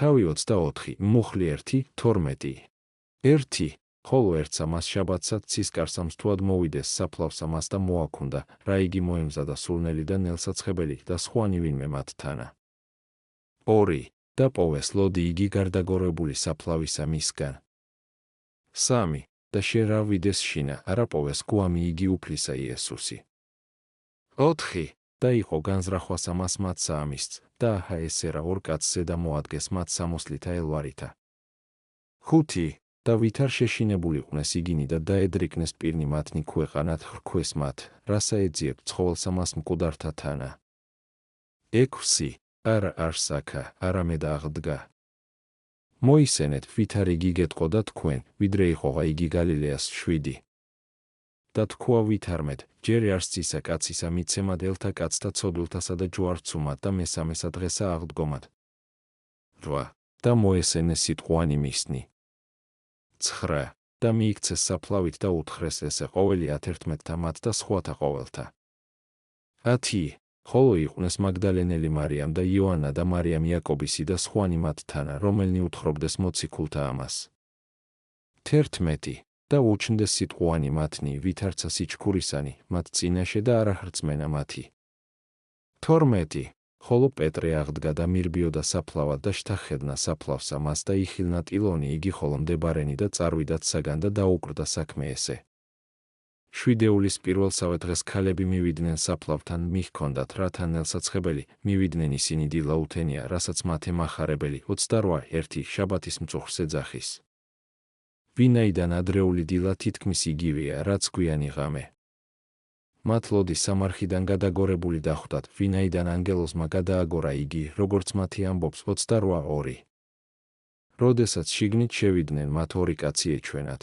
თავი 24, მუხლი 1, 12. 1. ხოლო ერთსა მას შაბათსაც ცისკარსა მსთვად მოვიდეს საფლავსა მას და მოაქუნდა, რა იგი მოემზადა სულნელი და ნელსაცხებელი და სხვანი ვინმე მათთანა. 2. და პოვეს ლოდი იგი გარდაგორებული საფლავისა მისგან. 3. და შენ რა ვიდეს შინა, არა პოვეს გვამი იგი უფლისა იესუსი. 4. და იყო განზრახვასა მას მათსა ამისც, და აჰა ესერა ორ კაცზე და მოადგეს მათ სამოსლითა ელვარითა. 5. და ვითარ შეშინებულიყვნეს იგინი და დაედრიკნეს პირნი მათნი ქვეყანად ხრქვეს მათ, რასა ეძიებ ცხოველსა მას მკვდართა თანა. 6. არა არსაკა, არამედ აღდგა. მოისენეთ, ვითარ იგი გეტყოდა თქვენ, ვიდრე იყოღა იგი გალილეას 7. და თქვა ვითარმეთ, ჯერ არსცისა კაცისა მიცემად ელთა კაცთა ცოდვილთასა და ჯვარცუმად და მესამესა დღესა აღდგომად. 8. და მოესენეს სიტყვანი მისნი. 9. და მიიქცეს საფლავით და უთხრეს ესე ყოველი 11-თა მათ და სხვათა ყოველთა. 10. ხოლო იყვნენ მაგდალენელი მარიამ და იოანა და მარიამ იაკობისი და სხვანი მათთანა, რომელნი უთხრობდეს მოციქულთა ამას. 11. და უჩნდეს სიტყვანი მათნი, ვითარცა სიჩქურისანი, მათ წინაშე და არ ახრწმენა მათი. 12. ხოლო პეტრე აღდგა და მირბიოდა საფლავად და შთახედნა საფლავსა მას და იხილნა ტილონი იგი ხოლო მდებარენი და წარვიდათ საგან და დაუკრდა საქმე ესე. 7-ეულის პირველსავე დღეს ქალები მივიდნენ საფლავთან მიჰქონდათ რათა ნელსაცხებელი, მივიდნენ ისინი დილა უთენია, რასაც მათ ემახარებელი 28 1 შაბათის მწუხრს ეძახის. ვინაიდან ადრეული დილა თითქმის იგივეა, რაც გვიანი ღამე. მათ ლოდი სამარხიდან გადაგორებული დახვდათ, ვინაიდან ანგელოზმა გადააგორა იგი, როგორც მათი ამბობს 28 2. როდესაც შიგნით შევიდნენ, მათ ორი კაცი ეჩვენათ.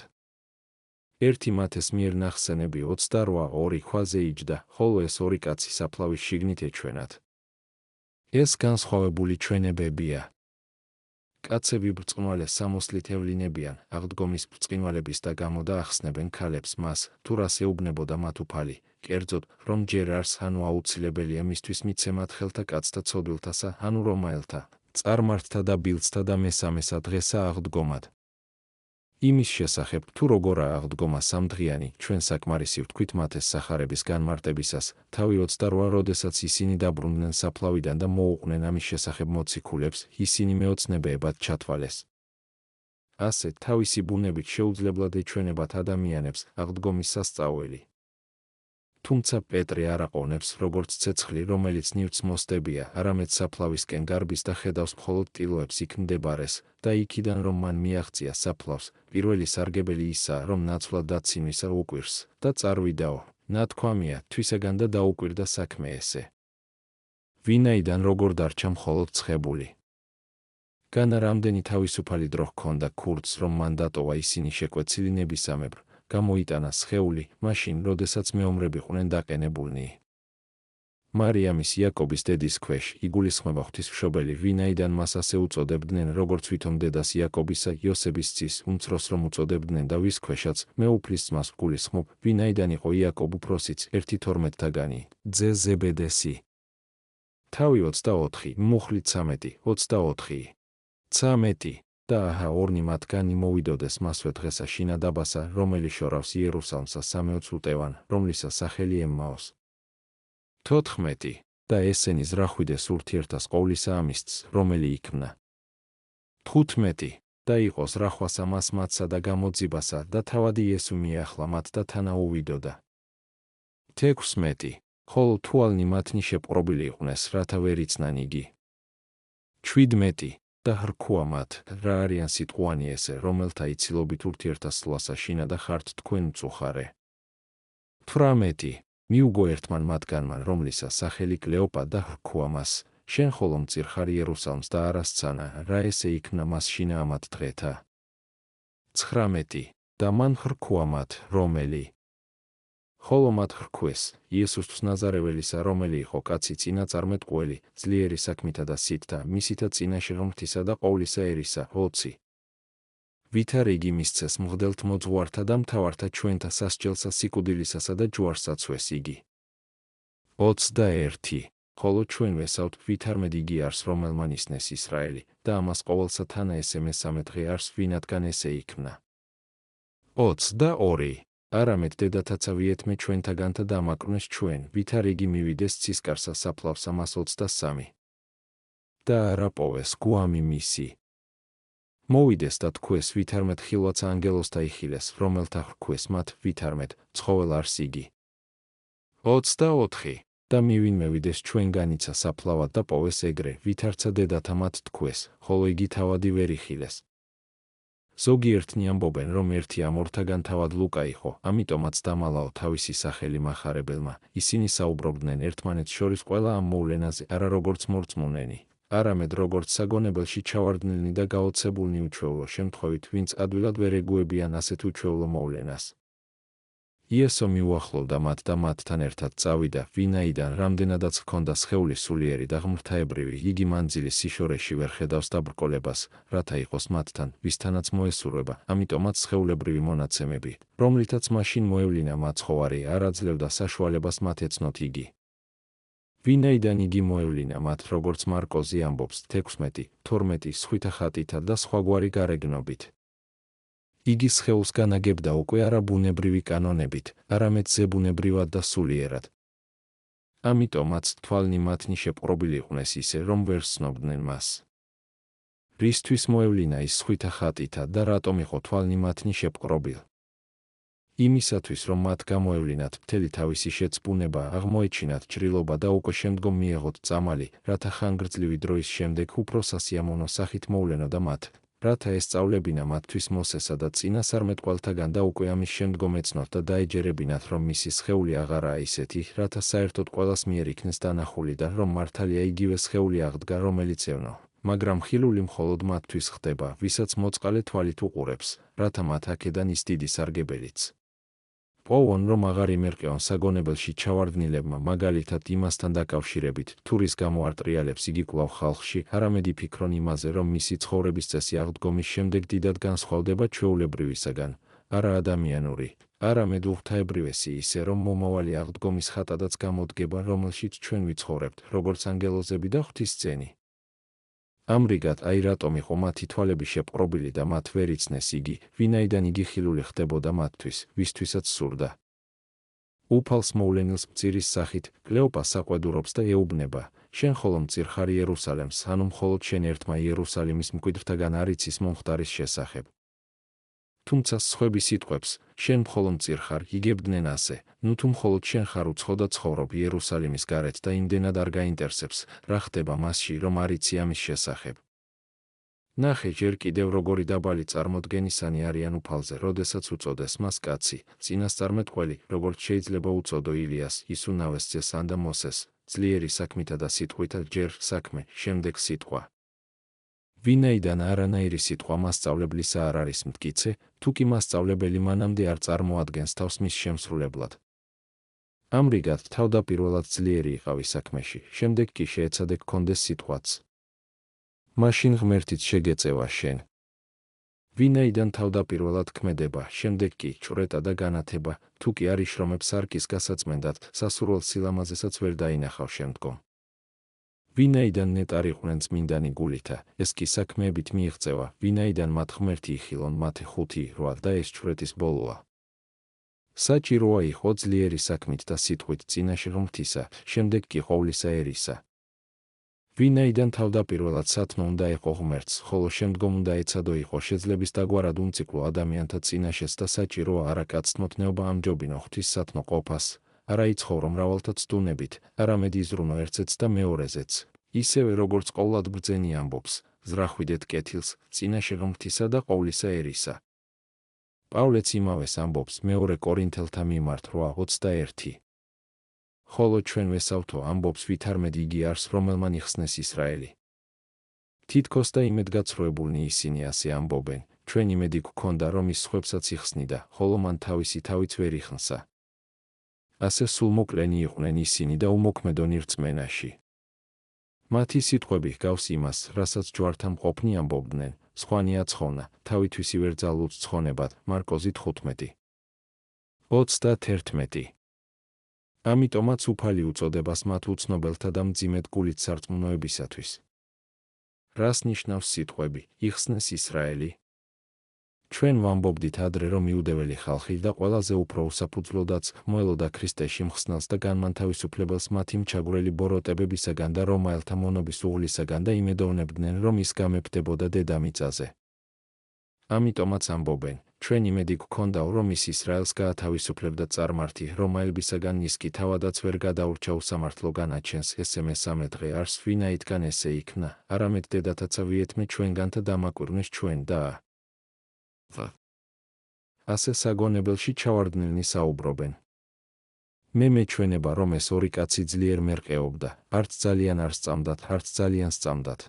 ერთი მათეს მიერ ნახსენები 28 2 ქვაზე იჯდა, ხოლო ეს ორი კაცი საფლავის შიგნით ეჩვენათ. ეს განსხვავებული ჩვენებებია. კაცები ბრწყინვალე სამოსლით ევლინებიან, აღდგომის ბრწყინვალების და გამო და ახსნებენ ქალებს მას, თუ რას ეუბნებოდა მათ უფალი, კერძოდ, რომ ჯერ არს ანუ აუცილებელია მისთვის მიცემათ ხელთა კაცთა ცოდვილთასა, ანუ რომაელთა, წარმართთა და ბილწთა და მესამესა დღესა აღდგომად. იმის შესახებ, თუ როგორაა აღდგომა სამდღიანი, ჩვენ საკმარისი ვთქვით მათეს სახარების განმარტებისას, თავი 28 როდესაც ისინი დაბრუნდნენ საფლავიდან და მოუყვნენ ამის შესახებ მოციქულებს, ისინი მეოცნებეებად ჩათვალეს. ასე, თავისი ბუნებით შეუძლებლად ეჩვენებათ ადამიანებს აღდგომის სასწაული. თუმცა პეტრე არ აყოვნებს, როგორც ცეცხლი, რომელიც ნივთს მოსდებია, არამედ საფლავისკენ გარბის და ხედავს მხოლოდ ტილოებს იქ მდებარეს, და იქიდან რომ მან მიაღწია საფლავს, პირველი სარგებელი ისაა, რომ ნაცვლად დაცინვისა უკვირს, და წარვიდაო, ნათქვამია, თვისაგან და დაუკვირდა საქმე ესე. ვინაიდან როგორ დარჩა მხოლოდ ცხებული. განა რამდენი თავისუფალი დრო ჰქონდა ქურდს, რომ მან დატოვა ისინი შეკვეცილი ნებისამებრ, გამოიტანა სხეული, მაშინ, როდესაც მეომრები ყვნენ დაყენებულნი. მარიამის იაკობის დედის ქვეშ იგულისხმება ღვთისმშობელი, ვინაიდან მას ასე უწოდებდნენ, როგორც ვითომ დედას იაკობისა, იოსების ძის, უმცროს რომ უწოდებდნენ და ვის ქვეშაც მეუფლის ძმას ვგულისხმობ, ვინაიდან იყო იაკობ უფროსიც 1:12-თაგანი, ძე ზებედესი. თავი 24, მუხლი 13, 24. 13. და აჰა ორნი მათგანი მოვიდოდეს მასვე დღესა შინა დაბასა, რომელი შორავს იერუსალიმსა 3 უტევან, რომლისა სახელი ემმაოს. 14. და ესენი ზრახვიდეს ურთიერთას ყოვლისა ამისც, რომელი იქმნა. 15. და იყოს რახვასა მას მათსა და გამოძიბასა და თავადი იესო მიახლა მათ და თანა ოვიდოდა. 16. ხოლო თვალნი მათნი შეპყრობილი იყვნენ, რათა ვერ იცნან იგი. 17. და ხრქუა მათ, რა არიან სიტყვანი ესე, რომელთა იცილობით ურთიერთას სვლასა შინა და ხართ თქვენ მწუხარე. 18. მიუგო ერთმან მათგანმან, რომლისა სახელი კლეოპა და ხრქუა მას, შენ ხოლო მწირხარ იერუსალიმს და არასცანა, რა ესე იქმნა მას შინა ამათ დღეთა. 19. და მან ხრქუა მათ, რომელი ხოლო მათ ხრქვეს, იესოსთვის ნაზარეველისა, რომელი იყო კაცი წინაწარმეტყველი, ძლიერი საქმითა და სითთა, მისითა წინაშე ღმრთისა და ყოვლისა ერისა, 20. ვითარ იგი მისცეს მღვდელთ მოძღვართა და მთავართა ჩვენთა სასჯელსა სიკვდილისასა და ჯვარს აცვეს იგი. 21. ხოლო ჩვენ ვესავთ, ვითარმედ იგი არს, რომელმან ისნეს ისრაელი, და ამას ყოველსა თანა ესე მესამე დღე არს, ვინათგან ესე იქმნა. 22. არამედ დედათაცა ვიეთმე ჩვენთაგანთა დამაკვნეს ჩვენ, ვითარ იგი მივიდეს ცისკარსა საფლავსა მას 23. და არა პოვეს გვამი მისი. მოვიდეს და თქვეს ვითარმედ ხილვაცა ანგელოსთა იხილეს, რომელთა ჰქვეს მათ ვითარმედ, ცხოველ არს იგი. 24. და მივინმე ვიდეს ჩვენგანიცა საფლავად და პოვეს ეგრე, ვითარცა დედათა მათ თქვეს, ხოლო იგი თავადი ვერ იხილეს. ზოგიერთნი ამბობენ, რომ ერთი ამ ორთაგან თავად ლუკა იყო, ამიტომაც დამალაო თავისი სახელი მახარებელმა. ისინი საუბრობდნენ ერთმანეთს შორის ყველა ამ მოვლენაზე, არა როგორც მორწმუნენი, არამედ როგორც საგონებელში ჩავარდნილნი და გაოცებულნი უჩვეულო შემთხვევით, ვინც ადვილად ვერ ეგუებიან ასეთ უჩვეულო მოვლენას. იესო მიუახლოვდა მათ და მათთან ერთად წავიდა, ვინაიდან რამდენადაც ჰქონდა სხეული სულიერი და ღმრთაებრივი, იგი მანძილის სიშორეში ვერ ხედავს დაბრკოლებას, რათა იყოს მათთან, ვისთანაც მოესურვება, ამიტომაც სხეულებრივი მონაცემები, რომლითაც მაშინ მოევლინა მაცხოვარი, არ აძლევდა საშუალებას მათ ეცნოთ იგი. ვინაიდან იგი მოევლინა მათ, როგორც მარკოზი ამბობს, 16, 12 სხვითა ხატითა და სხვაგვარი გარეგნობით. იგი სხეულს განაგებდა უკვე არა ბუნებრივი კანონებით, არამედ ზებუნებრივად და სულიერად. ამიტომაც თვალნი მათნი შეპყრობილი იყვნენ ისე, რომ ვერ ცნობდნენ მას. რისთვის მოევლინა ის სხვითა ხატითა და რატომ იყო თვალნი მათნი შეპყრობილი? იმისათვის, რომ მათ გამოევლინათ მთელი თავისი შეცბუნება, აღმოეჩინათ ჭრილობა და უკვე შემდგომ მიეღოთ წამალი, რათა ხანგრძლივი დროის შემდეგ უფრო სასიამოვნო სახით მოვლენოდა მათ, რათა ესწავლებინა მათთვის მოსესა და წინასწარმეტყველთაგან და უკვე ამის შემდგომ ეცნოთ და დაეჯერებინათ, რომ მისი სხეული აღარაა ისეთი, რათა საერთოდ ყველას მიერ იქნეს დანახული და რომ მართალია იგივე სხეული აღდგა, რომელიც ევნო, მაგრამ ხილული მხოლოდ მათთვის ხდება, ვისაც მოწყალე თვალით უყურებს, რათა მათ აქედან ის დიდი სარგებელიც. პოვონ, რომ აღარ იმერყეონ საგონებელში ჩავარდნილებმა, მაგალითად იმასთან დაკავშირებით, თუ რის გამო არ ტრიალებს იგი კვლავ ხალხში, არამედ იფიქრონ იმაზე, რომ მისი ცხოვრების წესი აღდგომის შემდეგ დიდად განსხვავდება ჩვეულებრივისაგან, არა ადამიანური, არამედ უღვთაებრივესი ისე, რომ მომავალი აღდგომის ხატადაც გამოდგება, რომელშიც ჩვენ ვიცხოვრებთ, როგორც ანგელოზები და ღვთისმცემელი. ამრიგად, აი რატომ იყო მათი თვალები შეპყრობილი და მათ ვერ იცნეს იგი, ვინაიდან იგი ხილული ხდებოდა მათთვის, ვისთვისაც სურდა. უფალს მოვლენილს მწირის სახით, კლეოპა საყვედურობს და ეუბნება, შენ ხოლო მწირხარ იერუსალემს, ანუ მხოლოდ შენ ერთმა იერუსალიმის მკვიდრთაგან არ იცის მომხდარის შესახებ. თუმცა სხვების სიტყვებს, შენ მხოლოდ მწირხარ, იგებდნენ ასე, ნუ თუ მხოლოდ შენ ხარ უცხო და ცხოვრობ იერუსალიმის გარეთ და იმდენად არ გაინტერესებს, რა ხდება მასში, რომ არ იცი ამის შესახებ. ნახე, ჯერ კიდევ როგორი დაბალი წარმოდგენისანი არიან უფალზე, როდესაც უწოდეს მას კაცი, წინასწარმეტყველი, როგორც შეიძლება უწოდო ილიას, ისუნავეს ძეს ან და მოსეს, ძლიერი საქმითა და სიტყვითა, ჯერ საქმე, შემდეგ სიტყვა. ვინაიდან არანაირი სიტყვა მასწავლებლისა არ არის მტკიცე, თუკი მასწავლებელი მანამდე არ წარმოადგენს თავს მის შემსრულებლად. ამრიგად, თავდაპირველად ძლიერი იყავი საქმეში, შემდეგ კი შეეცადე გქონდეს სიტყვაც. მაშინ ღმერთიც შეგეწევა შენ. ვინაიდან თავდაპირველად ქმედება, შემდეგ კი ჭვრეტა და განათება, თუკი არ იშრომებს არკის გასაწმენდად, სასურველ სილამაზესაც ვერ დაინახავ შემდგომ. ვინაიდან ნეტარიყვნენ წმინდანი გულითა, ეს კი საქმეებით მიიღწევა, ვინაიდან მათ ღმერთი იხილონ მათე 5:8 და ეს ჭვრეტის ბოლოა. საჭიროა იყო ძლიერი საქმით და სიტყვით წინაშე ღმრთისა, შემდეგ კი ყოვლისა ერისა. ვინაიდან თავდაპირველად სათნო უნდა ეყო ღმერთს, ხოლო შემდგომ უნდა ეცადო იყო შეძლების დაგვარად უმციკლო ადამიანთა წინაშეც და საჭიროა არა კაცთმოთნეობა ამჯობინო ღვთის სათნო ყოფას, არა იცხოვრო მრავალთა ცდუნებით, არამედ იზრუნო ერთზეც და მეორეზეც, ისევე როგორც ყოვლად ბრძენი ამბობს, ზრახვიდეთ კეთილს, წინაშე ღმრთისა და ყოვლისა ერისა. პავლეც იმავეს ამბობს მეორე კორინთელთა მიმართ 8:21. ხოლო ჩვენ ვესავთო ამბობს ვითარმედ იგი არს, რომელმან იხსნეს ისრაელი. თითქოს და იმედგაცრუებულნი ისინი ასე ამბობენ, ჩვენ იმედი გვქონდა, რომ ის სხვებსაც იხსნიდა, ხოლო მან თავისი თავიც ვერ იხსნა. ასე სულმოკლენი იყვნენ ისინი და უმოქმედონი რწმენაში. მათი სიტყვები ჰგავს იმას, რასაც ჯვართან მყოფნი ამბობდნენ, სხვანი აცხონა, თავითვისი ვერ ძალუც ცხონებად, მარკოზი 15:31. ამიტომაც უფალი უწოდებას მათ უცნობელთა და მძიმედ გულით სარწმუნოებისათვის. რას ნიშნავს სიტყვები „იხსნეს ისრაელი“? ჩვენ ვამბობდით ადრე, რომ იუდეველი ხალხი და ყველაზე უფრო უსაფუძვლო და მოელოდა ქრისტეში მხსნელს და განმანთავისუფლებელს მათი მჩაგვრელი ბოროტებებისაგან და რომაელთა მონობის უღლისაგან და იმედოვნებდნენ, რომ ის გამეფდებოდა დედამიწაზე. ამიტომაც ამბობენ, ჩვენ იმედი გვქონდა, რომ ის ისრაელს გაათავისუფლებდა წარმართი რომაელებისაგან, ის კი თავადაც ვერ გადაურჩა უსამართლო განაჩენს. ესე მესამე დღე არს ვინაითგან ესე იქნა, არამედ დედათაცა ვიეთმე ჩვენგანთა დამაკვირვნეს ჩვენ და ასე საგონებელში ჩავარდნილნი საუბრობენ. მე მეჩვენება, რომ ეს ორი კაცი ძლიერ მერყეობდა, არც ძალიან არ სწამდათ, არც ძალიან სწამდათ.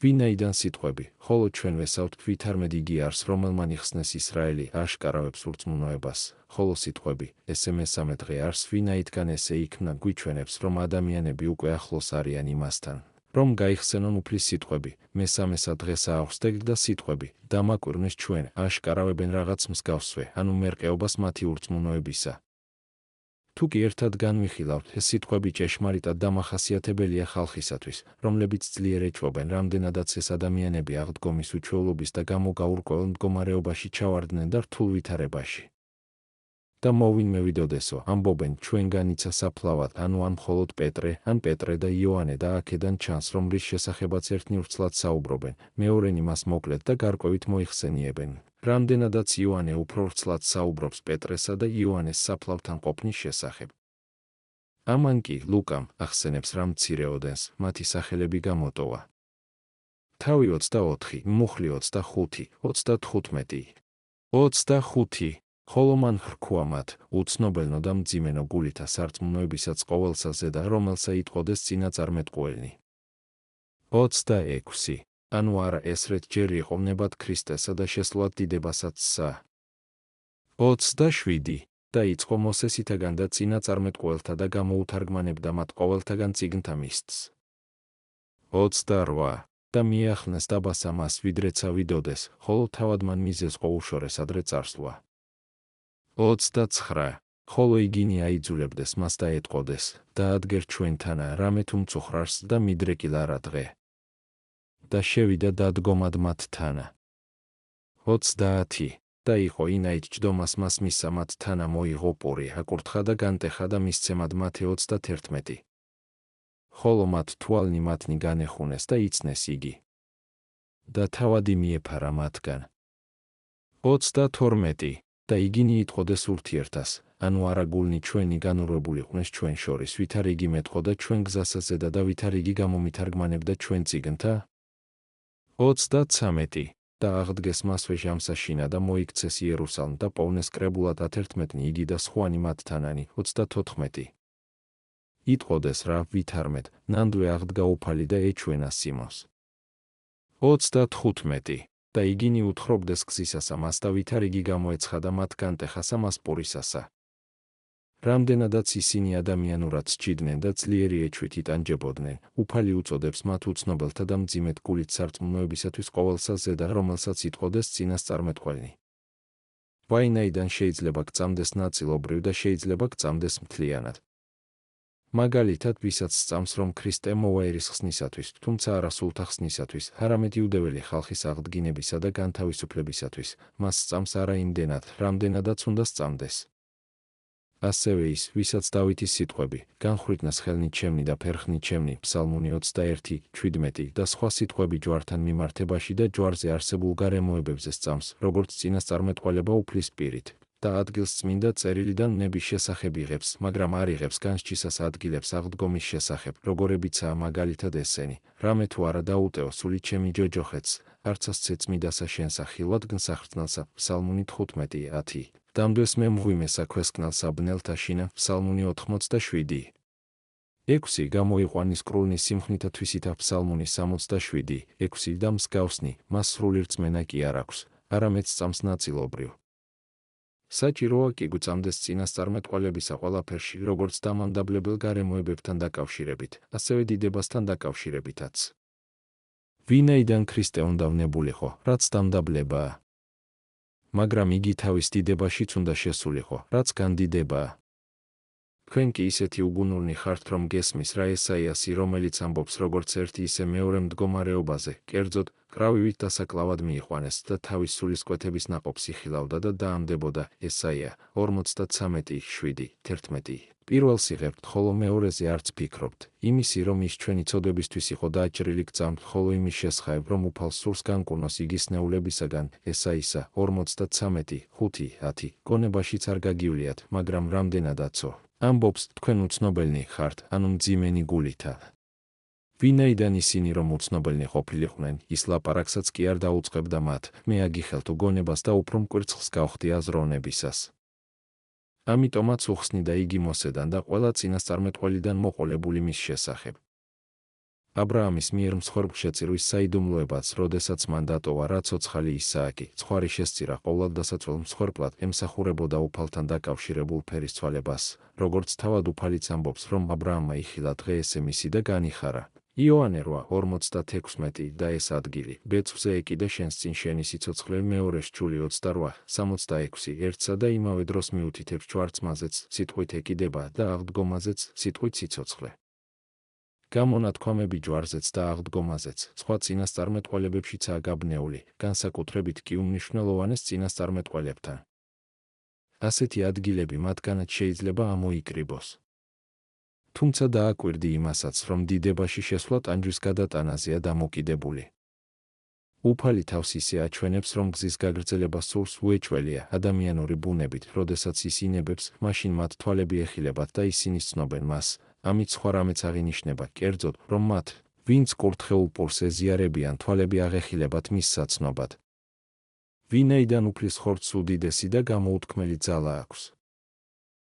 ვინაიდან სიტყვები, ხოლო ჩვენ ვესავთ ვითარმედ იგი არს, რომელმან იხსნეს ისრაელი, აშკარავებს ურწმუნოებას, ხოლო სიტყვები, ესე მესამე დღე არს ვინაითგან ესე იქნა, გვიჩვენებს, რომ ადამიანები უკვე ახლოს არიან იმასთან, რომ გაიხსენონ უფლის სიტყვები, მესამესა დღესა აღსდგ და სიტყვები, დამაკვირვნეს ჩვენ, აშკარავებენ რაღაც მსგავსვე, ანუ მერყეობას მათი ურწმუნოებისა. თუ კი ერთად განვიხილავთ, ეს სიტყვები ჭეშმარიტად დამახასიათებელია ხალხისათვის, რომლებიც ძლიერ ეჭვობენ, რამდენადაც ეს ადამიანები აღდგომის უჩვეულობის და გამოგაურკვეველ მდგომარეობაში ჩავარდნენ და რთულ ვითარებაში. და მოვინმე ვიდოდესო, ამბობენ, ჩვენგან იცა საფლავად, ანუ ან მხოლოდ პეტრე, ან პეტრე და იოანე და აქედან ჩანს, რომ რის შესახებაც ერთნი ვრცლად საუბრობენ, მეორენი მას მოკლედ და გარკვევით მოიხსენიებენ. რამდენადაც იოანე უფრო ვრცლად საუბრობს პეტრესა და იოანეს საფლავთან ყოფნის შესახებ. ამან კი ლუკამ ახსენებს რა მცირეოდენს, მათი სახელები გამოტოვა. თავი 24, მუხლი 25, 35. 25. ხოლო მან ხრქვა მათ, უცნობელნო და მძიმენო გულითა სარწმუნოებისაც ყოველსა ზედა, რომელსა იტყოდეს წინაწარმეტყველნი. 26. ანუ არა ესრეთ ჯერ იყო ნებად ქრისტესა და შესვლად დიდებასაცსა. 27. დაიწყო მოსესითაგან და წინაწარმეტყველთა და გამოუთარგმანებდა მათ ყოველთაგან წიგნთა მისცს. 28. და მიახნეს დაბასა მას ვიდრეცა ვიდოდეს, ხოლო თავად მან მიზეზ უშორეს ადრე წარსვლა. 29. ხოლო იგინი აიძულებდეს მას და ეტყოდეს, დაადგერ ჩვენთანა რამე თუ მწუხრარს და მიდრეკილა რა დღე. და შევიდა დადგომად მათთანა. 30. და იყო ინაით ჯდომას მას მისცა მათთანა მოიღო პური, აკურთხა და განტეხა და მისცემად მათე 31. ხოლო მათ თვალნი მათნი განეხუნეს და იცნეს იგი. და თავადი მიეფარა მათგან. 32. და იგინი იტყოდეს ურთიერთას, ანუ არა გულნი ჩვენი განურვებულიყვნენ ჩვენ შორის, ვითარ იგი მეტყოდა ჩვენ გზასა ზედა და ვითარ იგი გამომითარგმანებდა ჩვენ წიგნთა. 33. და აღდგეს მასვე ჟამსაშინა და მოიქცეს იერუსალიმ და პოვნეს კრებულად 11 იგი და სხვანი მათთანანი. 34. იტყოდეს რა ვითარმედ, ნამდვილ აღდგა უფალი და ეჩვენა სიმონს. 35. და იგინი უთხრობდეს გზისასა მას და ვითარ იგი გამოეცხა და მათ განტეხასა მას პურისასა. რამდენადაც ისინი ადამიანურად სჭიდნენ და ძლიერი ეჩვით იტანჯებოდნენ, უფალი უწოდებს მათ უცნობელთა და მძიმედ გულით სარწმუნოებისათვის ყოველსა ზედა, რომელსაც იტყოდეს წინასწარმეტყველნი. ვაინაიდან შეიძლება გწამდეს ნაწილობრივ და შეიძლება გწამდეს მთლიანად. მაგალითად, ვისაც სწამს, რომ ქრისტე მოვა ერის ხსნისათვის, თუმცა არა სულთა ხსნისათვის, არამედ იუდეველი ხალხის აღდგინებისა და განთავისუფლებისათვის, მას სწამს არა იმდენად, რამდენადაც უნდა სწამდეს. ასევე ის, ვისაც დავითის სიტყვები, განხრიტნას ხელნი ჩემნი და ფერხნი ჩემნი, ფსალმუნი 21, 17 და სხვა სიტყვები ჯვართან მიმართებაში და ჯვარზე არსებულ გარემოებებზე სწამს, როგორც წინასწარმეტყველება უფლის პირით. და ადგილს წმინდა წერილიდან ნების შესახებ იღებს, მაგრამ არ იღებს განსჯისას ადგილებს აღდგომის შესახებ, როგორებიცაა მაგალითად ესენი, რამე თუ არა დაუტეო სული ჩემი ჯოჯოხეთს, არცას წმინდასა შენსა ხილვად გნსახრწნელსა, ფსალმუნი 15, 10. დამდვეს მე მღვიმესა ქვესკნელსა ბნელთა შინა, ფსალმუნი 87. 6. გამოიყვანის კრულნის სიმხნითა თვისითა, ფსალმუნი 67. 6. და მსგავსნი, მას სრული რწმენა კი არ აქვს, არამედ სწამს ნაწილობრივ. საჭიროა კი გვწამდეს წინასწარმეტყველებისა ყველაფერში, როგორც დამამდებლებელ გარემოებებთან დაკავშირებით, ასევე დიდებასთან დაკავშირებითაც. ვინაიდან ქრისტე უნდავნებულიყო, რაც დამდებლებაა. მაგრამ იგი თავის დიდებაშიც უნდა შესულიყო, რაც განდიდებაა. თქვენ კი ისეთი უგუნურნი ხართ, რომ გესმის რა ესაიასი, რომელიც ამბობს როგორც ერთი ისე მეორე მდგომარეობაზე, კერძოდ, კრავივით დასაკლავად მიიყვანეს და თავის სულისკვეთების ნაყოფს იხილავდა და დაამდებოდა. ესაია 43:7-11. პირველს იღებთ, ხოლო მეორეზე არც ფიქრობთ, იმისი, რომ ის ჩვენი ცოდებისთვის იყო დაჭრილი გწამთ, ხოლო იმის შესახებ, რომ უფალს სურს განკურნოს იგის ნეულებისაგან. ესაისა 43:5-10. გონებაშიც არ გაგივლიათ, მაგრამ რამდენადაცო ამბობს, თქვენ უცნობელნი ხართ, ანუ მძიმენი გულითა. ვინაიდან ისინი რომ უცნობელნი ყოფილიყვნენ, ის ლაპარაკსაც კი არ დაუწყებდა მათ, მე აგიხელთო გონებას და უფრო მკვირცხლს გავხდი აზროვნებისას. ამიტომაც უხსნი და იგი მოსედან და ყველა წინასწარმეტყველიდან მოყოლებული მის შესახებ. აბრაამის მიერ მსხვერპლშეწირვის საიდუმლოებაც, როდესაც მან დატოვა რა ცოცხალი ისააკი, ცხვარი შესწირა ყოვლადდასაწველ მსხვერპლად, ემსახურებოდა უფალთან დაკავშირებულ ფერისცვალებას, როგორც თავად უფალიც ამბობს, რომ აბრაამმა იხილა დღე ესე მისი და განიხარა. იოანე 8:46 და ეს ადგილი, ბეწვზე ეკიდა შენს წინ შენი სიცოცხლე, მეორე სჯული 28:66 ერთსა და იმავე დროს მიუთითებს ჯვარცმაზეც, სიტყვით ეკიდება და აღდგომაზეც, სიტყვით სიცოცხლე. გამონათქვამები ჯვარზეც და აღდგომაზეც, სხვა წინასწარმეტყველებებშიცაა გაბნეული, განსაკუთრებით კი უმნიშვნელოვანეს წინასწარმეტყველებთან. ასეთი ადგილები მათგანაც შეიძლება ამოიკრიბოს. თუმცა დააკვირდი იმასაც, რომ დიდებაში შესვლა ტანჯვის გადატანაზეა დამოკიდებული. უფალი თავს ისე აჩვენებს, რომ გზის გაგრძელება სურს უეჭველია ადამიანური ბუნებით, როდესაც ის ინებებს, მაშინ მათ თვალები ეხილებათ და ისინი ცნობენ მას. ამით სხვა რამეც აღინიშნება, კერძოდ, რომ მათ, ვინც კურთხეულ პურს ეზიარებიან, თვალები აღეხილებათ მის საცნობად. ვინაიდან უფლის ხორცს უდიდესი და გამოუთქმელი ძალა აქვს.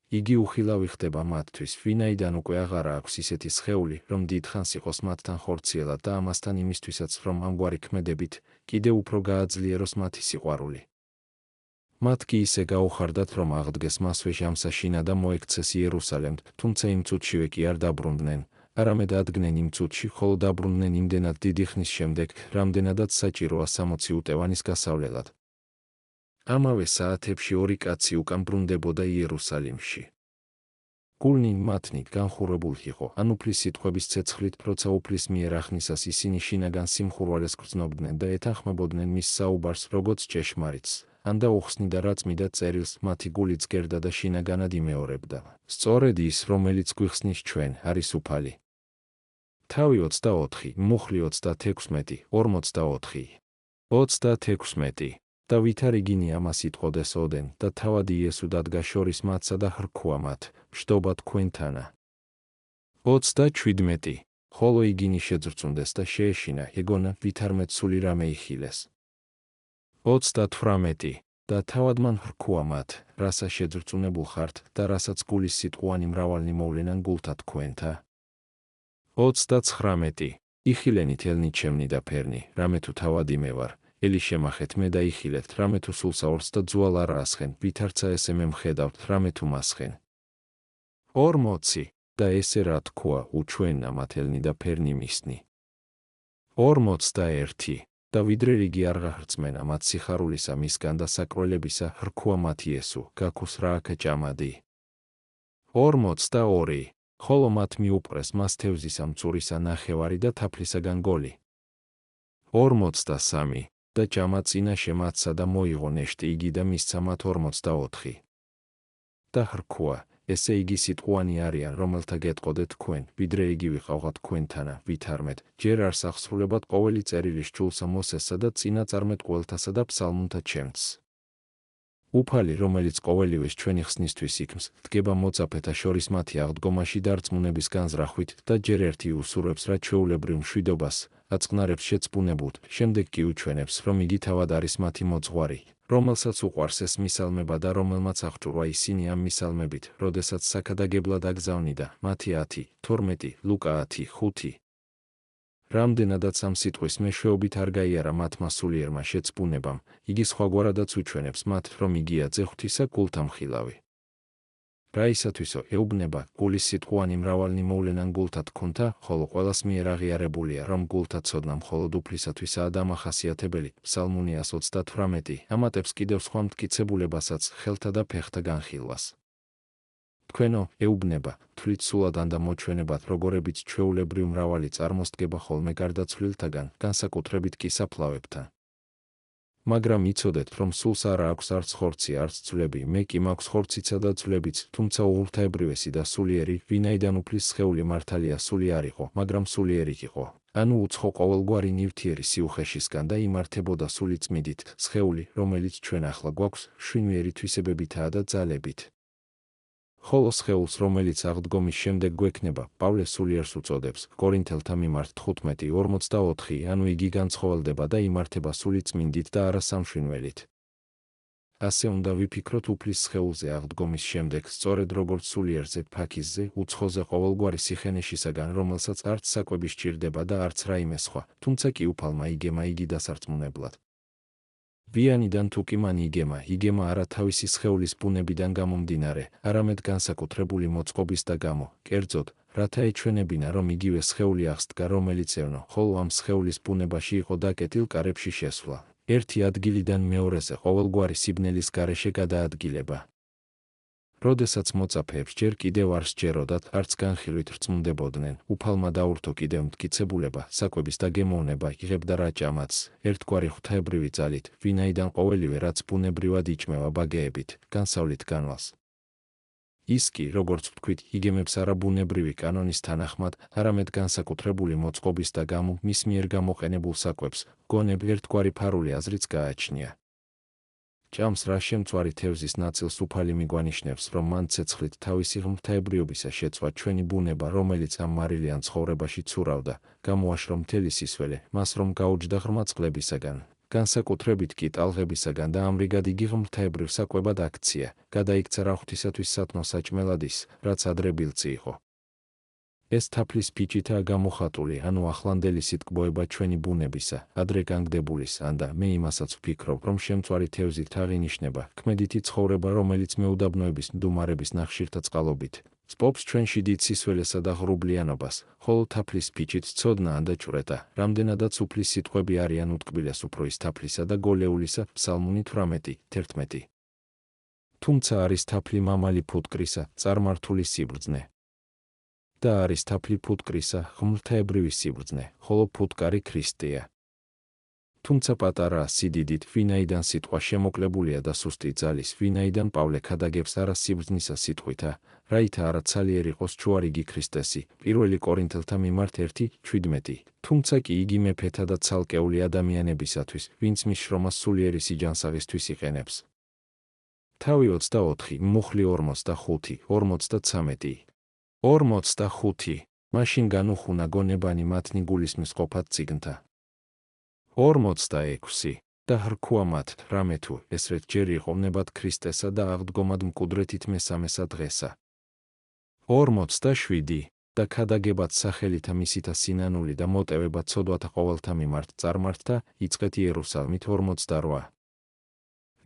იგი უხილავი ხდება მათთვის, ვინაიდან უკვე აღარა აქვს ისეთი სხეული, რომ დიდხანს იყოს მათთან ხორციელად და ამასთან იმისთვისაც, რომ ამგვარი ქმედებით, კიდევ უფრო გააძლიეროს მათი სიყვარული. მათ კი ისე გაუხარდათ, რომ აღდგეს მასვე ჟამსაშინა და მოექცეს იერუსალემთ, თუმცა იმ წუთშივე კი არ დაბრუნდნენ, არამედ ადგნენ იმ წუთში, ხოლო დაბრუნდნენ იმდენად დიდი ხნის შემდეგ, რამდენადაც საჭიროა 60 უტევანის გასავლელად. ამავე საათებში ორი კაცი უკან ბრუნდებოდა იერუსალიმში. გულნი მათნი განხურებული იყო, ან უფლის სიტყვების ცეცხლით, როცა უფლის მიერ ახნისას ისინი შინაგან სიმხურვალეს გრძნობდნენ და ეთანხმებოდნენ მის საუბარს, როგორც ჭეშმარიტს, ან და უხსნი და რა წმიდა წერილს, მათი გულიც გერდა და შინაგანად იმეორებდა. სწორედ ის, რომელიც გვიხსნის ჩვენ, არის უფალი. თავი 24, მუხლი 36, 44. 36. და ვითარ იგინი ამას იტყოდეს ოდენ და თავად იესო დადგა შორის მათსა და ხრქუა მათ, მშვიდობა თქვენთანა. 37. ხოლო იგინი შეძრწუნდეს და შეეშინა, ეგონა ვითარმე ცული რამე იხილეს. 38. და თავად მან ხრქუა მათ, რასა შეძრწუნებულ ხართ და რასაც გულის სიტყვანი მრავალნი მოვლენან გულთა თქვენთა. 39. იხილენით ელნი ჩემნი და ფერნი, რამე თუ თავად იმე ვარ. ელი შემახეთ მე და იხილეთ, რამე თუ სულსაორს და ძუალ არ ასხენ, ვითარცა ესე მე მხედავთ, რამე თუ მასხენ. 40. და ესე რა თქვა, უჩვენა მათ ელნი და ფერნი მისნი. 41. და ვიდრე რიგი არ გახრწმენა მათ სიხარულისა მისგან და საკროლებისა, ხრქუა მათ იესო, გაქუს რა აქა ჭამადი. 42. ხოლო მათ მიუპყრეს მას თევზისა მწურისა ნახევარი და თაფლისაგან გოლი. 43. და ჭამა წინაშე მათსა და მოიღო ნეშტი იგი და მისცა მათ 44. და ხრქუა, ესე იგი სიტყვანი არიან, რომელთა გეტყოდეთ თქვენ, ვიდრე იგი ვიყავღა თქვენთანა, ვითარმეთ, ჯერ არ სახსრულებად ყოველი წერილის ჭულსა მოსესა და წინაწარმეტყველთასა და ფსალმუნთა ჩემს. უფალი, რომელიც ყოველივეს ჩვენი ხსნისთვის იქმს, დგება მოწაფეთა შორის მათი აღდგომაში დარწმუნების განზრახვით და ჯერ ერთი უსურვებს რა ჩვეულებრივ მშვიდობას, აწყნარებს შეცბუნებულთ, შემდეგ კი უჩვენებს, რომ იგი თავად არის მათი მოძღვარი, რომელსაც უყვარს ეს მისალმება და რომელმაც აღჭურვა ისინი ამ მისალმებით, როდესაც საქადაგებლად აგზავნიდა, მათი 10, 12, ლუკა 10, 5. რამდენადაც ამ სიტყვის მეშვეობით არ გაიარა მათმა სულიერმა შეცბუნებამ, იგი სხვაგვარადაც უჩვენებს მათ, რომ იგია ძეხვთისა გულთა მხილავი. რაისათვისო ეუბნება, გულის სიტყვანი მრავალნი მოვლენან გულთა თქონთა, ხოლო ყველას მიერ აღიარებულია, რომ გულთა ცოდნა მხოლოდ უფლისათვისაა დამახასიათებელი, ფსალმუნი 138 ამატებს კიდევ სხვა მტკიცებულებასაც, ხელთა და ფეხთა განხილვას. თქვენო, ეუბნება, თვლით სულადან და მოჩვენებად, როგორებიც ჩვეულებრივ მრავალი წარმოსდგება ხოლმე გარდაცვლილთაგან, განსაკუთრებით კი საფლავებთან. მაგრამ იცოდეთ, რომ სულს არ აქვს არც ხორცი, არც ძვლები, მე კი მაქვს ხორციცა და ძვლებიც, თუმცა უღრთაებრივესი და სულიერი, ვინაიდან უფლის სხეული მართალია სული არ იყო, მაგრამ სულიერი იყო. ანუ უცხო ყოველგვარი ნივთიერი სიუხეშისგან და იმართებოდა სული წმიდით, სხეული, რომელიც ჩვენ ახლა გვაქვს, შვინვიერი თვისებებითაა და ძალებით. ხოლო სხეულს, რომელიც აღდგომის შემდეგ გვექნება, პავლე სულიერს უწოდებს, კორინთელთა მიმართ 15:44, ანუ იგი განცხოველდება და იმართება სული წმინდით და არა სამშვინველით. ასე უნდა ვიფიქროთ უფლის სხეულზე აღდგომის შემდეგ, სწორედ როგორც სულიერზე, ფაქიზზე, უცხოზე ყოველგვარი სიხენეშისაგან, რომელსაც არც საკვები სჭირდება და არც რაიმე სხვა, თუმცა კი უფალმა იგემა იგი დასარწმუნებლად. ვიანიდან თუ კი მან იგემა არა თავისი სხეულის ბუნებიდან გამომდინარე, არამედ განსაკუთრებული მოწყობის და გამო, კერძოდ, რათა ეჩვენებინა, რომ იგივე სხეული აღსდგა, რომელიც ევნო, ხოლო ამ სხეულის ბუნებაში იყო დაკეტილ კარებში შესვლა. ერთი ადგილიდან მეორეზე ყოველგვარი სიბნელის გარეშე გადაადგილება. როდესაც მოწაფეებს ჯერ კიდევ არ სჯეროდათ, არც განხილვით რწმუნდებოდნენ, უფალმა დაურთო კიდევ მტკიცებულება, საკვების დაგემოვნება იღებდა რაჭამაც, ერთგვარი ღვთაებრივი ძალით, ვინაიდან ყოველივე რაც ბუნებრივად იჭმევა ბაგეებით, განსავლით განვალს. ის კი, როგორც ვთქვით, იგემებს არა ბუნებრივი კანონის თანახმად, არამედ განსაკუთრებული მოწყობის და გამო მის მიერ გამოყენებულ საკვებს, გონებ ერთგვარი ფარული აზრიც გააჩნია. ჭამს რა შემწვარი თევზის ნაწილს უფალი მიგვანიშნებს, რომ მან ცეცხლით თავისი ღვთაებრიობისა შეცვა ჩვენი ბუნება, რომელიც ამ მარილიან ცხოვრებაში ცურავდა, გამოაშრო მთელი სისველე, მას რომ გაუჯდა ღრმა წყლებისაგან, განსაკუთრებით კი ტალღებისაგან და ამრიგად იგი ღვთაებრივ საკვებად აქცია, გადაიქცა რა ღვთისათვის სათნო საჭმელად ის, რაც ადრე ბილწი იყო. ეს თაფლის ფიჭითაა გამოხატული, ანუ ახლანდელი სიტკბოება ჩვენი ბუნებისა, ადრე განგდებულის, ანდა მე იმასაც ვფიქრობ, რომ შემწვარი თევზით აღინიშნება, ქმედითი ცხოვრება, რომელიც მეუდაბნოების მდუმარების ნახშირთა წყალობით, სპობს ჩვენში დიდ სისველესა და ღრუბლიანობას, ხოლო თაფლის ფიჭით ცოდნა ანდა ჭვრეტა, რამდენადაც უფლის სიტყვები არიან უტკბილეს უფრო ის თაფლისა და გოლეულისა, ფსალმუნი 18:11. თუმცა არის თაფლი მამალი ფუტკრისა, წარმართული სიბრძნე. და არის თაფლი ფუტკრისა, ღვთაებრივი სიბრძნე, ხოლო ფუტკარი ქრისტეა. თუმცა პატარაა სიდიდით, ვინაიდან სიტყვა შემოკლებულია და სუსტი ძალის, ვინაიდან პავლე ქადაგებს არა სიბრძნისა სიტყვითა, რაითა არა ცალიერ იყოს ჯვარიგი ქრისტესი, 1 კორინთელთა მიმართ 1:17, თუმცა კი იგი მეფეთა და ცალკეული ადამიანებისათვის, ვინც მის შრომას სულიერი სიჯანსაღისთვის იყენებს. თავი 24, მუხლი 45, 53. 45. მაშინ განუხუნა გონებანი მათნი გულისმის ყოფად წიგნთა. 46. და hrქვა მათ, რამე თუ ესრეთ ჯერ იყვნენ ქრისტესა და აღდგომად მკვდრეთით მესამესა დღესა. 47. და ქადაგებად სახელითა მისითა სინანული და მოტევება ცოდვათა ყოველთა მიმართ წარმართთა, იწყეთ იერუსალიმით 48.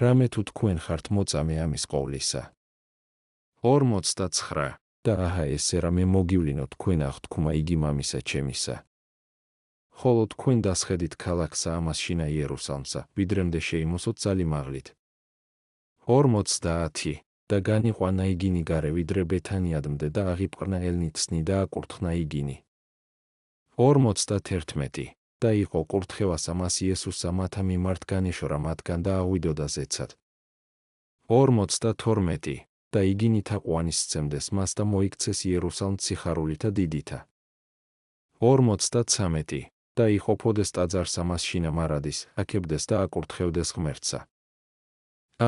რამე თუ თქვენ ხართ მოწამე ამის ყოვლისა. 49. და აჰა ესე რამე მოგივლინო თქვენ აღთქმა იგი მამისა ჩემისა. ხოლო თქვენ დასხედით ქალაქსა ამას შინა იერუსალიმსა, ვიდრემდე შეიმოსოთ ძალი მაღლით. 50. და განიყვანა იგინი გარე ვიდრე ბეთანიადმდე და აღიპყრნა ელნიცნი და აკურთხნა იგინი. 51. და იყო კურთხევასა მას იესუსა მათა მიმართ განეშორა მათგან და აღვიდოდა ზეცად. 52. და იგინი თაყვანის სცემდეს მას და მოიქცეს იერუსალიმ სიხარულითა დიდითა. 53. და იყოფოდეს ტაძარსა მას შინა მარადის, აქებდეს და აკურთხევდეს ღმერთსა.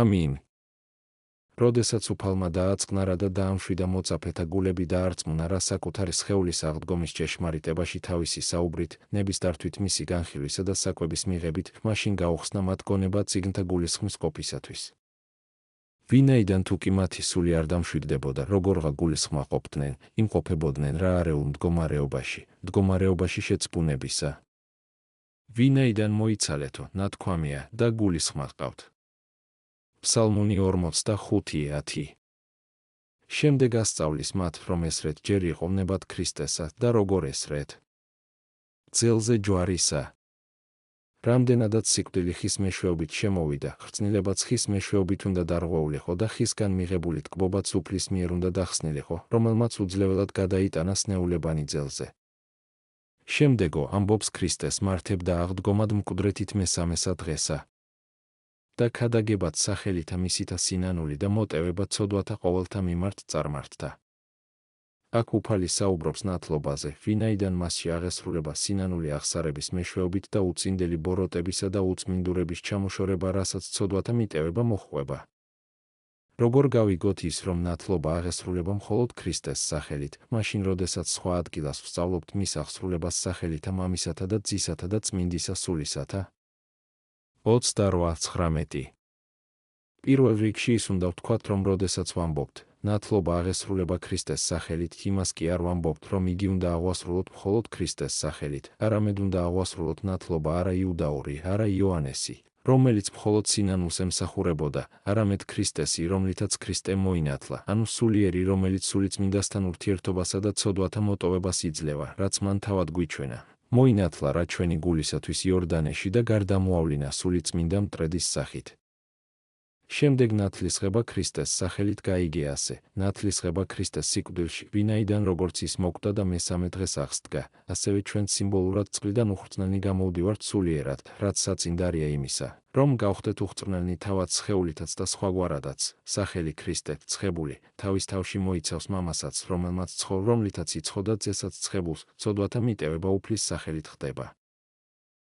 ამინ. როდესაც უფალმა დააწყნა რა და დაამშვიდა მოწაფეთა გულები და არწმუნა რა საკუთარი სხეულის აღდგომის ჭეშმარიტებაში თავისი საუბრით, ნების დართვით მისი განხილვისა და საკვების მიღებით, მაშინ გაუხსნა მათ გონება წიგნთა გულისხმის ყოფისათვის. ვინაიდან თუ კი მათი სული არ დამშვიდდებოდა, როგორღა გულისხმა ყოფდნენ, იმყოფებოდნენ რა არეულ მდგომარეობაში შეცბუნებისა. ვინაიდან მოიცალეთო, ნათქვამია და გულისხმა ჰყავთ. ფსალმუნი 45:10. შემდეგ ასწავლის მათ, რომ ესრეთ ჯერ იყვნენ ქრისტესა და როგორ ესრეთ. ძელზე ჯვარისა. რამდენადაც სიკვდილი ხის მეშვეობით შემოვიდა, ხრწნილებაც ხის მეშვეობით უნდა დარღვეულიყო და ხისგან მიღებული ტკბობაც უფლის მიერ უნდა დახსნილიყო, რომელმაც უძლეველად გადაიტანა სნეულებანი ძელზე. შემდეგო ამბობს ქრისტეს მართებდა აღდგომად მკვდრეთით მესამესა დღესა. და ქადაგებად სახელითა მისითა სინანული და მოტევება ცოდვათა ყოველთა მიმართ წარმართთა. აქ უფალი საუბრობს ნათლობაზე, ვინაიდან მასში აღესრულება სინანული აღსარების მეშვეობით და უწინდელი ბოროტებისა და უწმინდურების ჩამოშორება, რასაც ცოდვათა მიტევება მოჰყვება. როგორ გავიგოთ ის, რომ ნათლობა აღესრულება მხოლოდ ქრისტეს სახელით, მაშინ როდესაც სხვა ადგილას ვსწავლობთ მის აღსრულებას სახელითა მამისათა და ძისათა და წმინდისა სულისათა? 28:19 პირველ რიგში ის უნდა ვთქვათ, რომ როდესაც ვამბობთ, ნათლობა აღესრულება ქრისტეს სახელით, იმას კი არ ვამბობთ, რომ იგი უნდა აღვასრულოთ მხოლოდ ქრისტეს სახელით, არამედ უნდა აღვასრულოთ ნათლობა არა იუდაური, არა იოანესი, რომელიც მხოლოდ სინანულს ემსახურებოდა, არამედ ქრისტესი, რომლითაც ქრისტე მოინათლა, ანუ სულიერი, რომელიც სულიწმინდასთან ურთიერთობასა და ცოდვათა მოტოვებას იძლევა, რაც მან თავად გვიჩვენა. მოინათლა რა ჩვენი გულისათვის იორდანეში და გარდამოავლინა სულიწმინდა მტრედის სახით. შემდეგ ნათლისღება ქრისტეს სახელით გაიგე ასე, ნათლისღება ქრისტეს სიკვდილში, ვინაიდან როგორც ის მოკვდა და მესამე დღეს აღსდგა, ასევე ჩვენ სიმბოლურად წყლიდან უხრწნელნი გამოვდივართ სულიერად, რაც საწინდარია იმისა, რომ გავხდეთ უხრწნელნი თავად სხეულითაც და სხვაგვარადაც, სახელი ქრისტე, ცხებული, თავის თავში მოიცავს მამასაც, რომლითაც იცხოდა ძესაც ცხებულს, ცოდვათა მიტევება უფლის სახელით ხდება.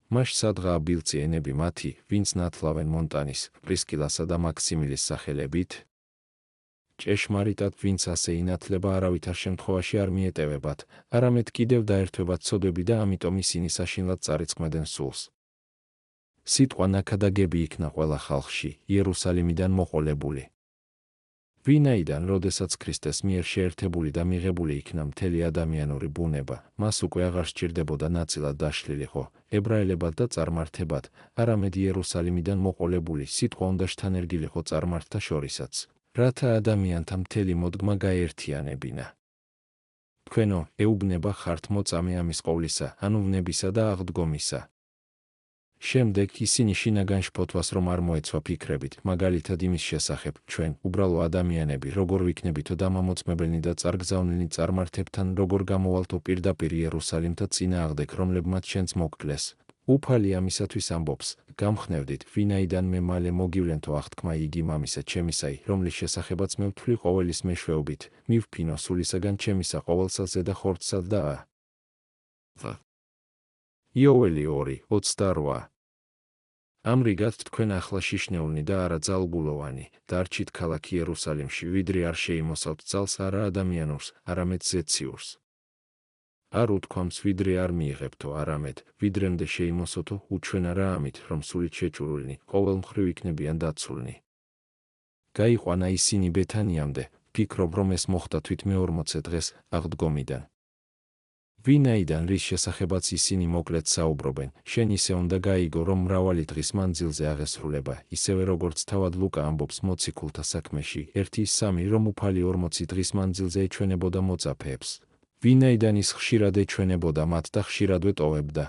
მაშ სადღაა ბილწი ენები მათი, ვინც ნათლავენ მონტანის, პრისკილასა და მაქსიმილის სახელებით? ჭეშმარიტად, ვინც ასე ინათლება, არავითარ შემთხვევაში არ მიეტევებათ, არამედ კიდევ დაერთვებათ ცოდვები და ამიტომ ისინი საშინლად წარიწყმედენ სულს. სიტყვა ნაქადაგები იქნა ყველა ხალხში, იერუსალიმიდან მოყოლებული. ვინაიდან, როდესაც ქრისტეს მიერ შეერთებული და მიღებული იქნა მთელი ადამიანური ბუნება, მას უკვე აღარ სჭირდებოდა ნაწილად დაშლილიყო, ებრაელებად და წარმართებად, არამედ იერუსალიმიდან მოყოლებული სიტყვა უნდა შთანერგილიყო წარმართთა შორისაც, რათა ადამიანთა მთელი მოდგმა გაეერთიანებინა. თქვენო, ეუბნება ხართ მოწამე ამის ყოვლისა, ანუ ვნებისა და აღდგომისა. შემდეგ ისინი შინაგან შფოთვას რომ არ მოეცვა ფიქრებით, მაგალითად იმის შესახებ, ჩვენ, უბრალო ადამიანები, როგორ ვიქნებითო დამამოწმებელნი და წარგზავნილნი წარმართებთან, როგორ გამოვალთო პირდაპირ იერუსალიმთა წინააღმდეგ, რომლებმაც შენც მოგკლეს. უფალი ამისათვის ამბობს, გამხნევდით, ვინაიდან მე მალე მოგივლენთო აღთქმა იგი მამისა ჩემისაი, რომლის შესახებაც მე ვთვლი ყოველის მეშვეობით, მივფინო სულისაგან ჩემისა ყოველსა ზედა ხორცსა და იოველი 2:28 ამრიგად თქვენ ახლა შიშნეულნი და არა ძალგულოვანი, დარჩით ქალაქ იერუსალიმში, ვიდრე არ შეიმოსავთ ძალს არა ადამიანურს, არამედ ზეციურს. არ უთქვამს, ვიდრე არ მიიღებთო, არამედ, ვიდრემდე შეიმოსოთო, უჩვენა რა ამით, რომ სულით შეჭურულნი, ყოველ მხრივ იქნებიან დაცულნი. გაიყვანა ისინი ბეთანიამდე, ფიქრობ, რომ ეს მოხდა თვით მე-40 დღეს, აღდგომიდან. ვინაიდან რის შესახებაც ისინი მოკლედ საუბრობენ, შენ ისე უნდა გაიგო, რომ მრავალი დღის მანძილზე აღესრულება, ისევე როგორც თავად ლუკა ამბობს მოციქულთა საქმეში, 1:3, რომ უფალი 40 დღის მანძილზე ეჩვენებოდა მოწაფეებს. ვინაიდან ის ხშირად ეჩვენებოდა მათ და ხშირადვე ტოვებდა.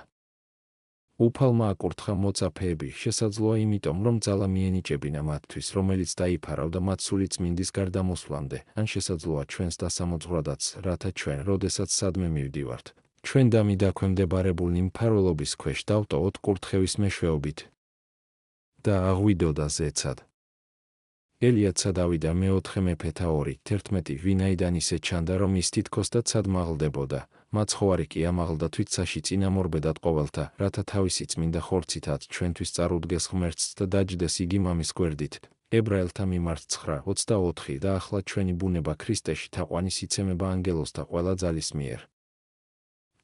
უფალმა აკურთხა მოწაფეები, შესაძლოა იმიტომ, რომ ძალა მიენიჭებინა მათთვის, რომელიც დაიფარავდა მათ სულიწმინდის გარდამოსვლამდე, ან შესაძლოა ჩვენს დასამოძღვრადაც, რათა ჩვენ, როდესაც სადმე მივდივართ, ჩვენ დამი დაქვემდებარებულნი მფარველობის ქვეშ დავტოვოთ კურთხევის მეშვეობით და აღვიდოდა ზეცად. ელიაცა დავიდა მეოთხე მეფეთა 2:11 ვინაიდან ისე ჩანდა, რომ ის თითქოს და ცად მაღლდებოდა, მაცხოვარი კი ამაღლდა თვითსაში წინამორბედად ყოველთა, რათა თავისი წმინდა ხორცითაც ჩვენთვის წარუდგეს ღმერთს და დაჯდეს იგი მამის გვერდით. ებრაელთა მიმართ 9:24 და ახლა ჩვენი ბუნება ქრისტეში თაყვანის იცემება ანგელოზთა ყველა ძალის მიერ.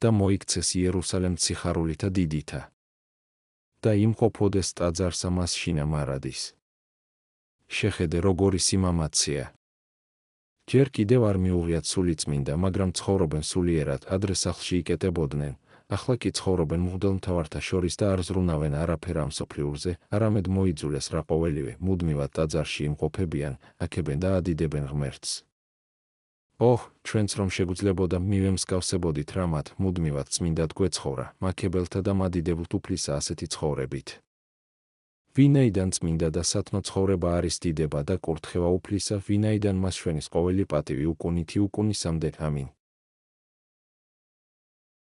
და მოიქცეს იერუსალემ სიხარულითა დიდითა. და იმყოფოდეს ტაძარსა მას შინა მარადის. შეხედე როგორი სიმამაცია. ჯერ კიდევ არ მიუღიათ სულიწმინდა, მაგრამ ცხოვრობენ სულიერად, ადრე სახლში იკეტებოდნენ, ახლა კი ცხოვრობენ მღვდელმთავართა შორის და არ ზრუნავენ არაფერ ამ სოფლიურზე, არამედ მოიძულეს რა ყოველივე, მუდმივად ტაძარში იმყოფებიან, აქებენ და ადიდებენ ღმერთს. ოჰ, ჩვენც რომ შეგვიძლებოდა მივემსგავსებოდით რა მათ, მუდმივად წმინდად გვეცხოვრა, მაქებელთა და მადიდებლთ უფლისა ასეთი ცხოვრებით. ვინაიდან წმინდა და სათნო ცხოვრება არის დიდება და კურთხევა უფლისა, ვინაიდან მას ჩვენის ყოველი პატივი უკუნითი უკუნისამდე, ამინ.